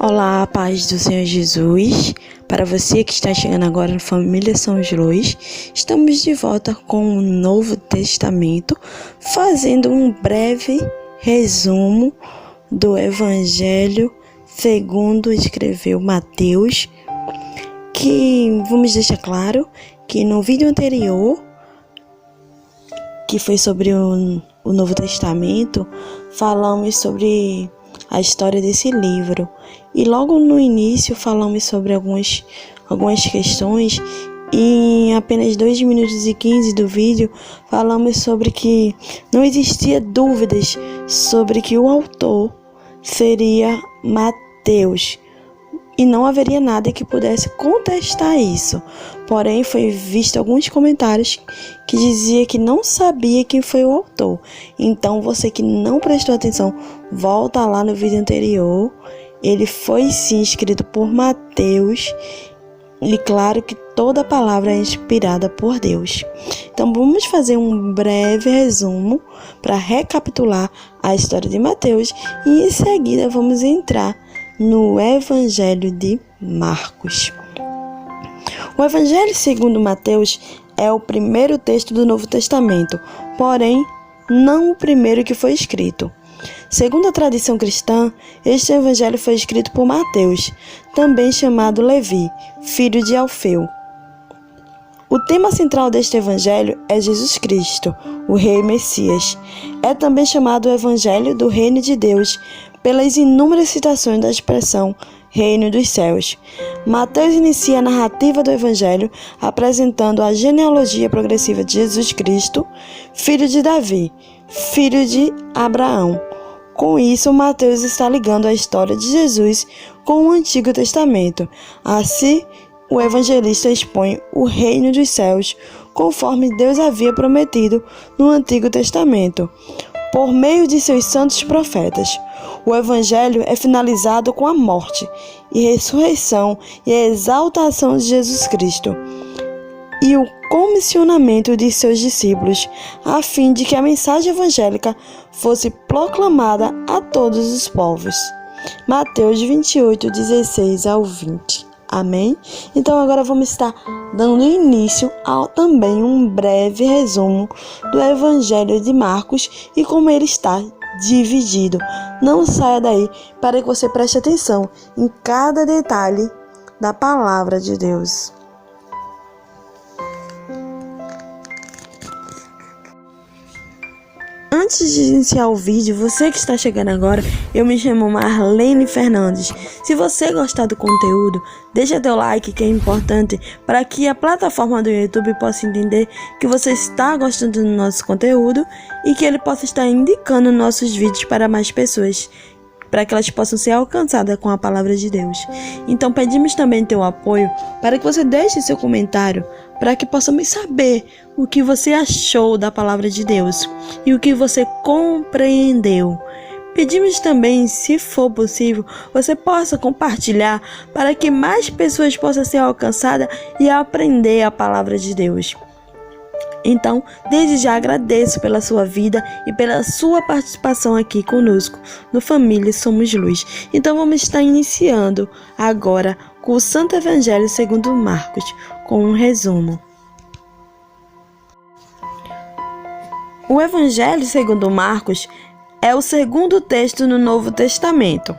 Olá, paz do Senhor Jesus. Para você que está chegando agora na Família São Luís, estamos de volta com o Novo Testamento, fazendo um breve resumo do Evangelho segundo escreveu Mateus, que vamos deixar claro que no vídeo anterior, que foi sobre o Novo Testamento, falamos sobre a história desse livro. E logo no início falamos sobre algumas questões, e em apenas 2 minutos e 15 do vídeo falamos sobre que não existia dúvidas sobre que o autor seria Mateus, e não haveria nada que pudesse contestar isso. Porém, foi visto alguns comentários que dizia que não sabia quem foi o autor. Então, você que não prestou atenção, volta lá no vídeo anterior. Ele foi sim escrito por Mateus, e claro que toda palavra é inspirada por Deus. Então, vamos fazer um breve resumo para recapitular a história de Mateus, e em seguida vamos entrar no Evangelho de Marcos. O Evangelho segundo Mateus é o primeiro texto do Novo Testamento, porém não o primeiro que foi escrito. Segundo a tradição cristã, este evangelho foi escrito por Mateus, também chamado Levi, filho de Alfeu. O tema central deste evangelho é Jesus Cristo, o Rei Messias. É também chamado o Evangelho do Reino de Deus, pelas inúmeras citações da expressão Reino dos Céus. Mateus inicia a narrativa do Evangelho apresentando a genealogia progressiva de Jesus Cristo, filho de Davi, filho de Abraão. Com isso, Mateus está ligando a história de Jesus com o Antigo Testamento. Assim, o evangelista expõe o reino dos céus, conforme Deus havia prometido no Antigo Testamento, por meio de seus santos profetas. O evangelho é finalizado com a morte e ressurreição e a exaltação de Jesus Cristo e o comissionamento de seus discípulos, a fim de que a mensagem evangélica fosse proclamada a todos os povos. Mateus 28, 16 ao 20. Amém? Então agora vamos estar dando início a também um breve resumo do Evangelho de Marcos e como ele está dividido. Não saia daí para que você preste atenção em cada detalhe da palavra de Deus. Antes de iniciar o vídeo, você que está chegando agora, eu me chamo Marlene Fernandes. Se você gostar do conteúdo, deixa teu like, que é importante para que a plataforma do YouTube possa entender que você está gostando do nosso conteúdo e que ele possa estar indicando nossos vídeos para mais pessoas, para que elas possam ser alcançadas com a palavra de Deus. Então pedimos também teu apoio para que você deixe seu comentário, para que possamos saber o que você achou da palavra de Deus e o que você compreendeu. Pedimos também, se for possível, você possa compartilhar para que mais pessoas possam ser alcançadas e aprender a palavra de Deus. Então, desde já agradeço pela sua vida e pela sua participação aqui conosco no Família Somos Luz. Então, vamos estar iniciando agora com o Santo Evangelho segundo Marcos, com um resumo. O Evangelho segundo Marcos é o segundo texto no Novo Testamento.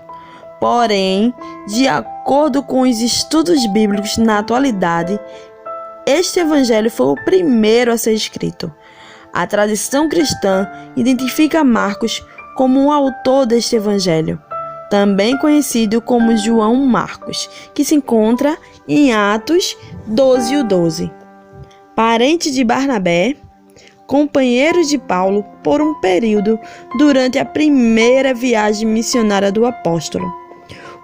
Porém, de acordo com os estudos bíblicos na atualidade, este evangelho foi o primeiro a ser escrito. A tradição cristã identifica Marcos como o autor deste evangelho, também conhecido como João Marcos, que se encontra em Atos 12:12. Parente de Barnabé, companheiro de Paulo por um período durante a primeira viagem missionária do apóstolo.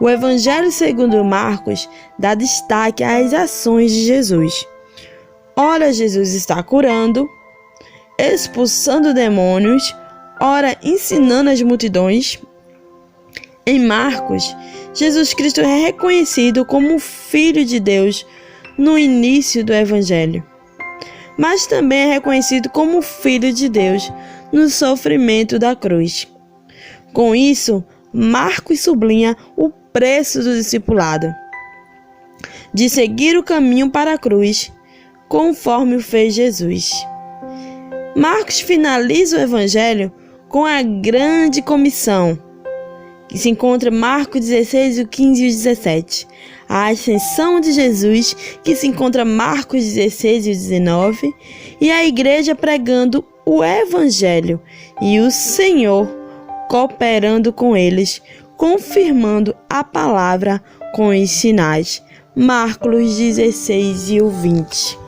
O Evangelho segundo Marcos dá destaque às ações de Jesus. Ora, Jesus está curando, expulsando demônios, ora, ensinando as multidões. Em Marcos, Jesus Cristo é reconhecido como o Filho de Deus no início do Evangelho, mas também é reconhecido como Filho de Deus no sofrimento da cruz. Com isso, Marcos sublinha o preço do discipulado, de seguir o caminho para a cruz, conforme o fez Jesus. Marcos finaliza o Evangelho com a grande comissão, que se encontra em Marcos 16, o 15 e o 17. A ascensão de Jesus, que se encontra em Marcos 16 e o 19. E a igreja pregando o Evangelho e o Senhor cooperando com eles, confirmando a palavra com os sinais. Marcos 16 e o 20.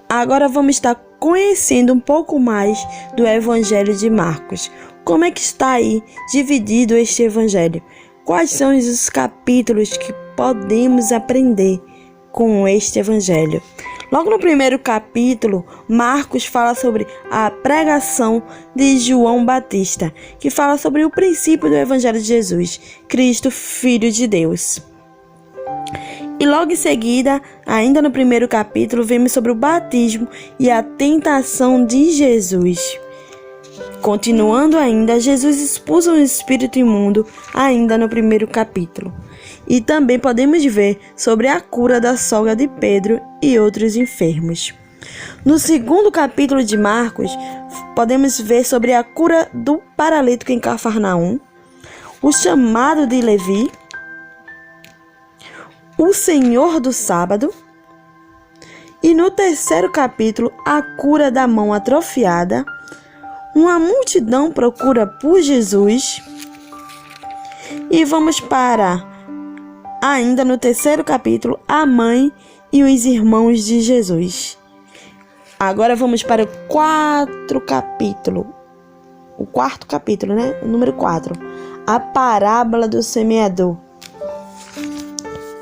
Agora vamos estar conhecendo um pouco mais do Evangelho de Marcos. Como é que está aí dividido este Evangelho? Quais são os capítulos que podemos aprender com este Evangelho? Logo no primeiro capítulo, Marcos fala sobre a pregação de João Batista, que fala sobre o princípio do Evangelho de Jesus, Cristo, Filho de Deus. E logo em seguida, ainda no primeiro capítulo, vemos sobre o batismo e a tentação de Jesus. Continuando ainda, Jesus expulsa um espírito imundo, ainda no primeiro capítulo. E também podemos ver sobre a cura da sogra de Pedro e outros enfermos. No segundo capítulo de Marcos, podemos ver sobre a cura do paralítico em Cafarnaum, o chamado de Levi, o Senhor do sábado, e no terceiro capítulo, a cura da mão atrofiada. Uma multidão procura por Jesus. E vamos para, ainda no terceiro capítulo, a mãe e os irmãos de Jesus. Agora vamos para o quarto capítulo. O quarto capítulo, né? O número 4. A parábola do semeador.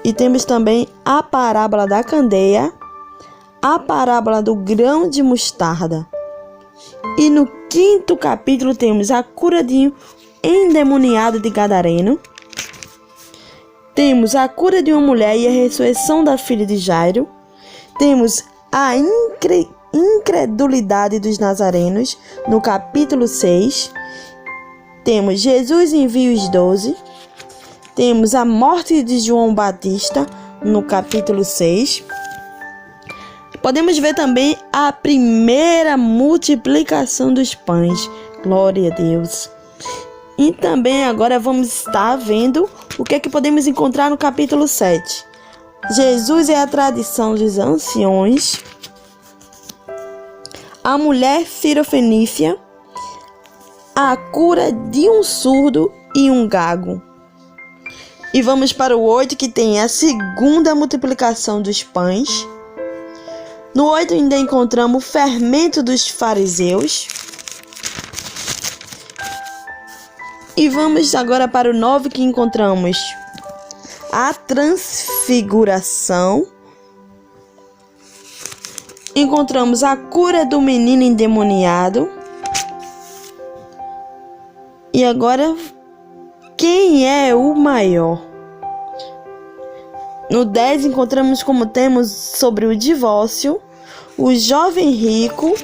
E temos também a parábola da candeia, a parábola do grão de mostarda. E no quinto capítulo temos a cura de um endemoniado de Gadareno. Temos a cura de uma mulher e a ressurreição da filha de Jairo. Temos a incredulidade dos nazarenos no capítulo 6. Temos Jesus envia os 12. Temos a morte de João Batista no capítulo 6. Podemos ver também a primeira multiplicação dos pães. Glória a Deus. E também agora vamos estar vendo o que é que podemos encontrar no capítulo 7. Jesus é a tradição dos anciões. A mulher cirofenícia. A cura de um surdo e um gago. E vamos para o 8, que tem a segunda multiplicação dos pães. No 8 ainda encontramos o fermento dos fariseus. E vamos agora para o 9, que encontramos a transfiguração. Encontramos a cura do menino endemoniado. E agora, quem é o maior? No 10 encontramos como temos sobre o divórcio, o jovem rico.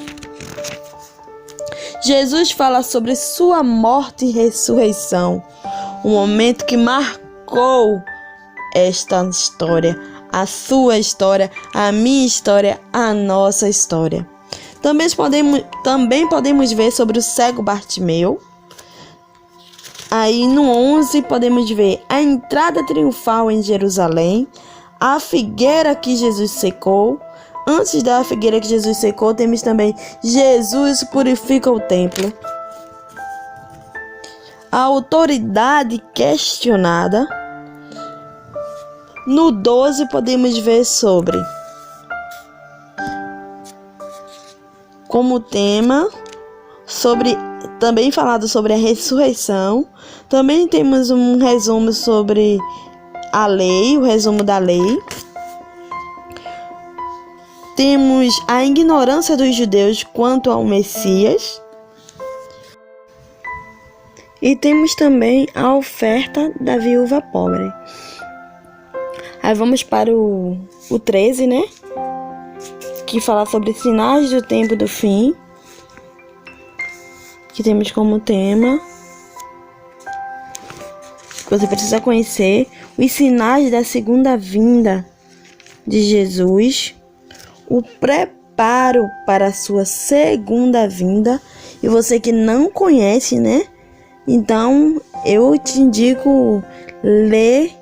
Jesus fala sobre sua morte e ressurreição, um momento que marcou esta história, a sua história, a minha história, a nossa história. Também podemos ver sobre o cego Bartimeu. Aí no 11 podemos ver a entrada triunfal em Jerusalém, a figueira que Jesus secou. Antes da figueira que Jesus secou, temos também Jesus purifica o templo. A autoridade questionada. No 12 podemos ver sobre, como tema, também falado sobre a ressurreição. Também temos um resumo sobre a lei, o resumo da lei. Temos a ignorância dos judeus quanto ao Messias. E temos também a oferta da viúva pobre. Aí vamos para o 13, né? Que fala sobre sinais do tempo do fim. Que temos como tema Você precisa conhecer os sinais da segunda vinda de Jesus, o preparo para a sua segunda vinda. E você que não conhece, né? Então, eu te indico ler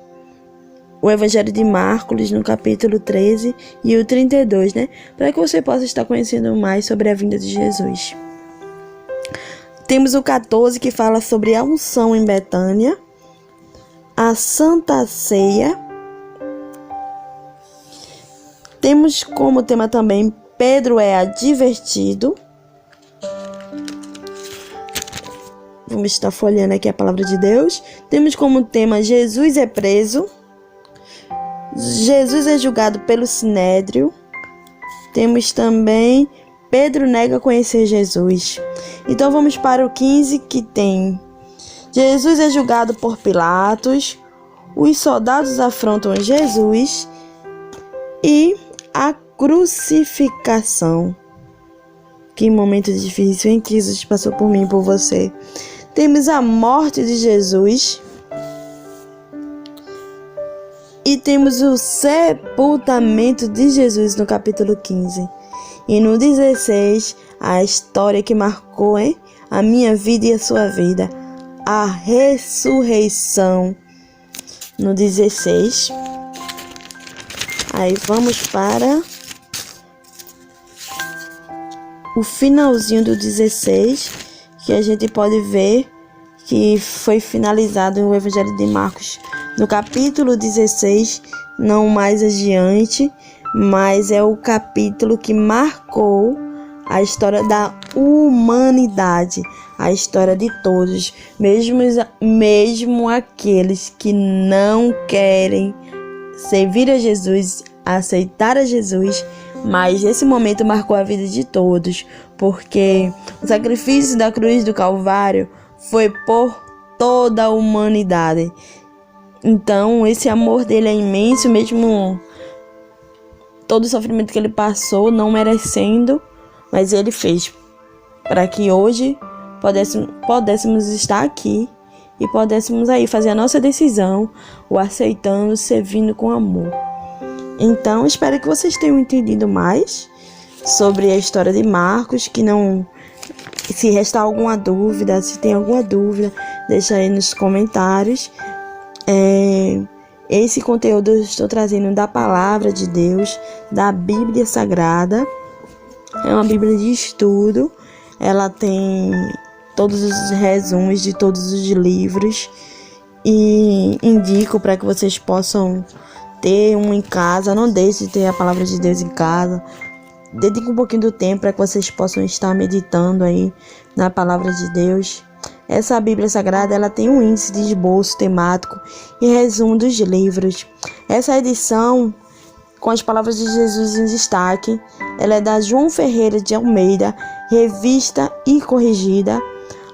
o Evangelho de Marcos no capítulo 13 e o 32, né? Para que você possa estar conhecendo mais sobre a vinda de Jesus. Temos o 14 que fala sobre a unção em Betânia, a Santa Ceia. Temos como tema também Pedro é advertido. Vamos estar folheando aqui a palavra de Deus. Temos como tema Jesus é preso. Jesus é julgado pelo Sinédrio. Temos também Pedro nega conhecer Jesus. Então vamos para o 15, que tem Jesus é julgado por Pilatos. Os soldados afrontam Jesus. E a crucificação. Que momento difícil, hein? Que Jesus passou por mim e por você. Temos a morte de Jesus. E temos o sepultamento de Jesus no capítulo 15. E no 16, a história que marcou, a minha vida e a sua vida. A ressurreição. No 16. Aí vamos para o finalzinho do 16, que a gente pode ver que foi finalizado no Evangelho de Marcos, no capítulo 16, não mais adiante, mas é o capítulo que marcou a história da humanidade, a história de todos, mesmo aqueles que não querem servir a Jesus, aceitar a Jesus, mas esse momento marcou a vida de todos, porque o sacrifício da cruz do Calvário foi por toda a humanidade. Então, esse amor dele é imenso, mesmo todo o sofrimento que ele passou, não merecendo, mas ele fez para que hoje pudéssemos estar aqui e pudéssemos aí fazer a nossa decisão, o aceitando, servindo com amor. Então, espero que vocês tenham entendido mais sobre a história de Marcos, que não... Se restar alguma dúvida, se tem alguma dúvida, deixa aí nos comentários. Esse conteúdo eu estou trazendo da Palavra de Deus, da Bíblia Sagrada. É uma Bíblia de estudo. Ela tem todos os resumos de todos os livros. E indico para que vocês possam ter um em casa. Não deixe de ter a Palavra de Deus em casa. Dedique um pouquinho do tempo para que vocês possam estar meditando aí na Palavra de Deus. Essa Bíblia Sagrada, ela tem um índice de esboço temático e resumo dos livros. Essa edição, com as palavras de Jesus em destaque, ela é da João Ferreira de Almeida, revista e corrigida.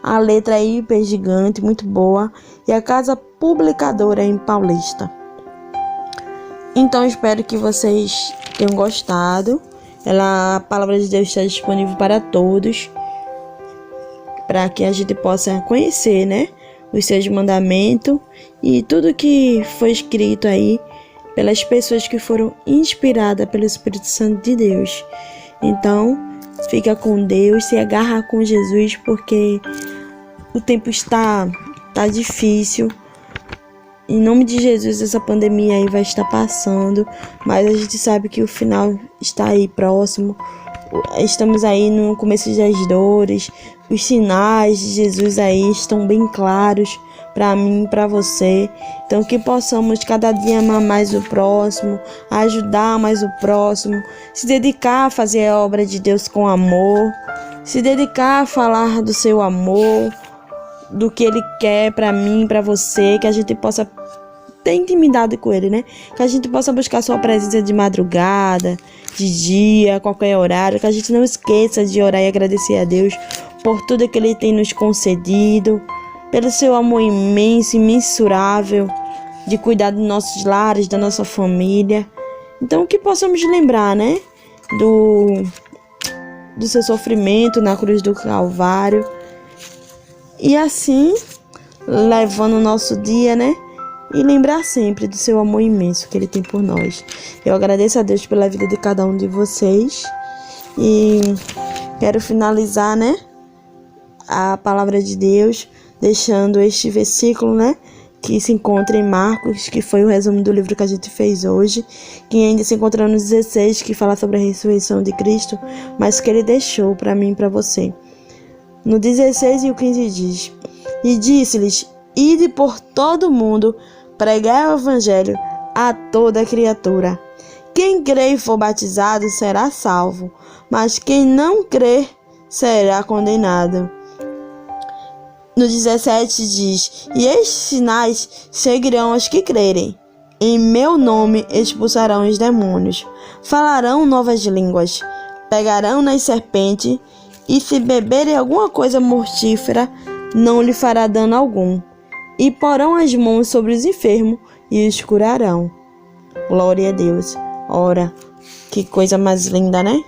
A letra é hiper gigante, muito boa, e a casa publicadora é em Paulista. Então, espero que vocês tenham gostado. A Palavra de Deus está disponível para todos, para que a gente possa conhecer, né, os seus mandamentos e tudo que foi escrito aí pelas pessoas que foram inspiradas pelo Espírito Santo de Deus. Então, fica com Deus, se agarra com Jesus, porque o tempo está difícil. Em nome de Jesus, essa pandemia aí vai estar passando, mas a gente sabe que o final está aí próximo. Estamos aí no começo das dores. Os sinais de Jesus aí estão bem claros para mim e para você. Então, que possamos cada dia amar mais o próximo, ajudar mais o próximo, se dedicar a fazer a obra de Deus com amor, se dedicar a falar do seu amor, do que Ele quer para mim, para você, que a gente possa ter intimidade com Ele, né? Que a gente possa buscar sua presença de madrugada, de dia, a qualquer horário, que a gente não esqueça de orar e agradecer a Deus por tudo que Ele tem nos concedido, pelo seu amor imenso, imensurável, de cuidar dos nossos lares, da nossa família. Então, que possamos lembrar, né? Do seu sofrimento na cruz do Calvário. E assim, levando o nosso dia, né? E lembrar sempre do seu amor imenso que Ele tem por nós. Eu agradeço a Deus pela vida de cada um de vocês. E quero finalizar, né, a palavra de Deus, deixando este versículo, né, que se encontra em Marcos, que foi o resumo do livro que a gente fez hoje, que ainda se encontra no 16, que fala sobre a ressurreição de Cristo, mas que Ele deixou para mim e para você. No 16 e o 15 diz: E disse-lhes: Ide por todo o mundo, pregai o evangelho a toda criatura. Quem crer e for batizado será salvo, mas quem não crer será condenado. No 17 diz: E estes sinais seguirão os que crerem. Em meu nome expulsarão os demônios, falarão novas línguas, pegarão nas serpentes, e se beberem alguma coisa mortífera, não lhe fará dano algum. E porão as mãos sobre os enfermos e os curarão. Glória a Deus. Ora, que coisa mais linda, né?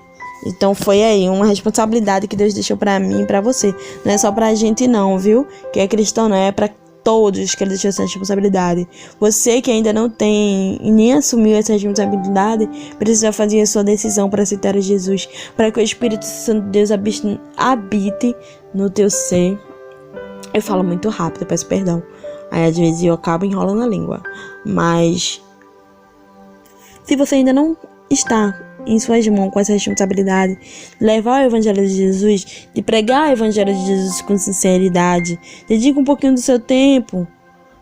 Então foi aí uma responsabilidade que Deus deixou pra mim e pra você. Não é só pra gente não, viu? Que é cristão, não é pra todos que Ele deixou essa responsabilidade. Você que ainda não tem e nem assumiu essa responsabilidade, precisa fazer a sua decisão para aceitar Jesus, para que o Espírito Santo de Deus habite no teu ser. Eu falo muito rápido, peço perdão. Aí às vezes eu acabo enrolando a língua. Mas se você ainda não está em suas mãos com essa responsabilidade, de levar o Evangelho de Jesus, de pregar o Evangelho de Jesus com sinceridade, dedica um pouquinho do seu tempo.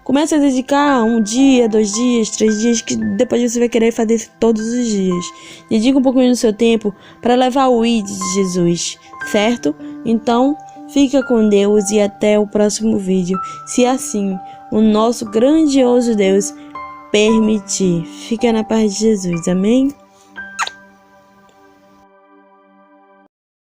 Comece a dedicar 1 dia, 2 dias, 3 dias, que depois você vai querer fazer isso todos os dias. Dedica um pouquinho do seu tempo para levar o ID de Jesus, certo? Então, fica com Deus e até o próximo vídeo, se assim o nosso grandioso Deus permitir. Fica na paz de Jesus, amém?